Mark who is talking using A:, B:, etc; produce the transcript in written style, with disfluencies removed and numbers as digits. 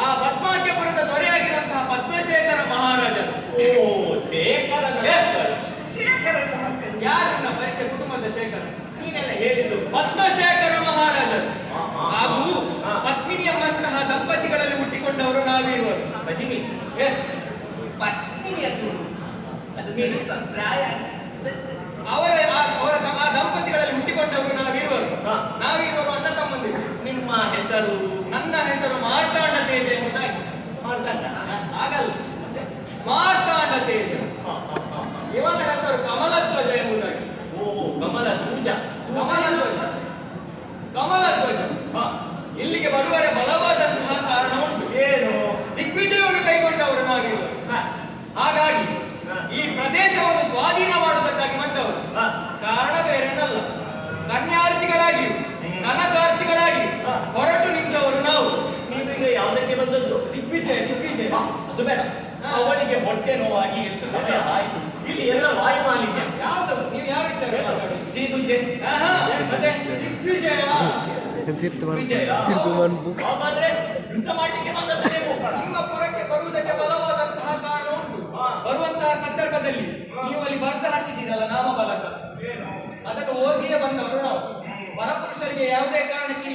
A: ಆ ಪದ್ಮಾಕ್ಯಪುರದ ದೊರೆಯಾಗಿರುವಂತಹ ಪದ್ಮಶೇಖರ ಮಹಾರಾಜರು.
B: ಓ, ಶೇಖರನ
A: ಯಾರನ್ನ ಪರಿಚಯ? ಕುಟುಂಬದ ಶೇಖರ.
B: ನೀನೆಲ್ಲ ಹೇಳಿದ್ದು
A: ಪದ್ಮಶೇಖರ ಮಹಾರಾಜರು ಹಾಗೂ ಪತ್ನಿಯಂತಹ ದಂಪತಿಗಳಲ್ಲಿ ಹುಟ್ಟಿಕೊಂಡವರು ನಾವಿರುವರು.
B: ಭಜಿನಿ ಪತ್ನಿಯದು ಅದು ಪ್ರಾಯ
A: ಅವರ ಆ ದಂಪತಿಗಳಲ್ಲಿ ಹುಟ್ಟಿಕೊಂಡವರು ನಾವಿರುವರು. ನಾವಿರುವರು ಅಣ್ಣ ತಮ್ಮಂದಿರು.
B: ನಿಮ್ಮ ಹೆಸರು?
A: ನನ್ನ ಹೆಸರು ಮಾರ್ತಾಂಡ ತೇಜ ಎಂಬುದಾಗಿ.
B: ಮಾರ್ತಾಂಡ
A: ಆಗಲ್ಲ, ಮಾರ್ತಾಂಡ ತೇಜ. ಇವನ ಹೆಸರು ಕಮಲಧ್ವಜ ಎಂಬುದಾಗಿ.
B: ಓ, ಕಮಲ ಧ್ವಜ.
A: ಕಮಲಧ್ವಜ, ಕಮಲಧ್ವಜ. ಇಲ್ಲಿಗೆ ಬರುವರೆ ಬಲವಾದಂತಹ ಕಾರಣ ಉಂಟು.
B: ಏನು?
A: ದಿಗ್ವಿಜಯವನ್ನು ಕೈಗೊಂಡವರು ನಾವಿರುವರು. ಹಾಗಾಗಿ ಈ ಪ್ರದೇಶವನ್ನು ಸ್ವಾಧೀನ ಮಾಡುವುದಕ್ಕಾಗಿ ಬಂದವರು. ಕಾರಣ ಬೇರೇನಲ್ಲ, ಕನ್ಯಾರ್ಥಿಗಳಾಗಿ ಕನಕಾರ್ಥಿಗಳಾಗಿ ಹೊರಟು ನಿಂತವರು ನಾವು.
B: ನೀವೀಗ ಯಾವುದಕ್ಕೆ ಬಂದದ್ದು?
A: ದಿಗ್ವಿಜಯ. ದಿಗ್ವಿಜಯ
B: ಅದು ಬೇಡ. ಅವಳಿಗೆ ಹೊಟ್ಟೆ ನೋವಾಗಿ ಎಷ್ಟು ಸಮಯ ಆಯಿತು. ಇಲ್ಲಿ ಎಲ್ಲ ವಾಯು ಮಾಲಿನ್ಯ.
A: ಯಾವುದು? ನೀವು ಯಾವ ವಿಚಾರ ಮಾತಾಡಿ?
B: ದಿಗ್ವಿಜಯ.
A: ಮತ್ತೆ ದಿಗ್ವಿಜಯ
B: ಹಾಗಾದ್ರೆ ಯುದ್ಧ ಮಾಡಲಿಕ್ಕೆ ಬಂದದ್ದು ನೀವು.
A: ನಿಮ್ಮ ಪುರಕ್ಕೆ ಬರುವುದಕ್ಕೆ ಬಲವಾದಂತಹ ಕಾರಣ ಉಂಟು. ಬರುವಂತಹ ಸಂದರ್ಭದಲ್ಲಿ ನೀವು ಅಲ್ಲಿ ಬರೆದು ಹಾಕಿದ್ದೀರಲ್ಲ ನಾಮಫಲಕ, ಅದಕ್ಕೆ ಹೋಗಿಯೇ ಬಂದವರು ನಾವು. ಪರಪುರುಷರಿಗೆ ಯಾವುದೇ ಕಾರಣಕ್ಕೆ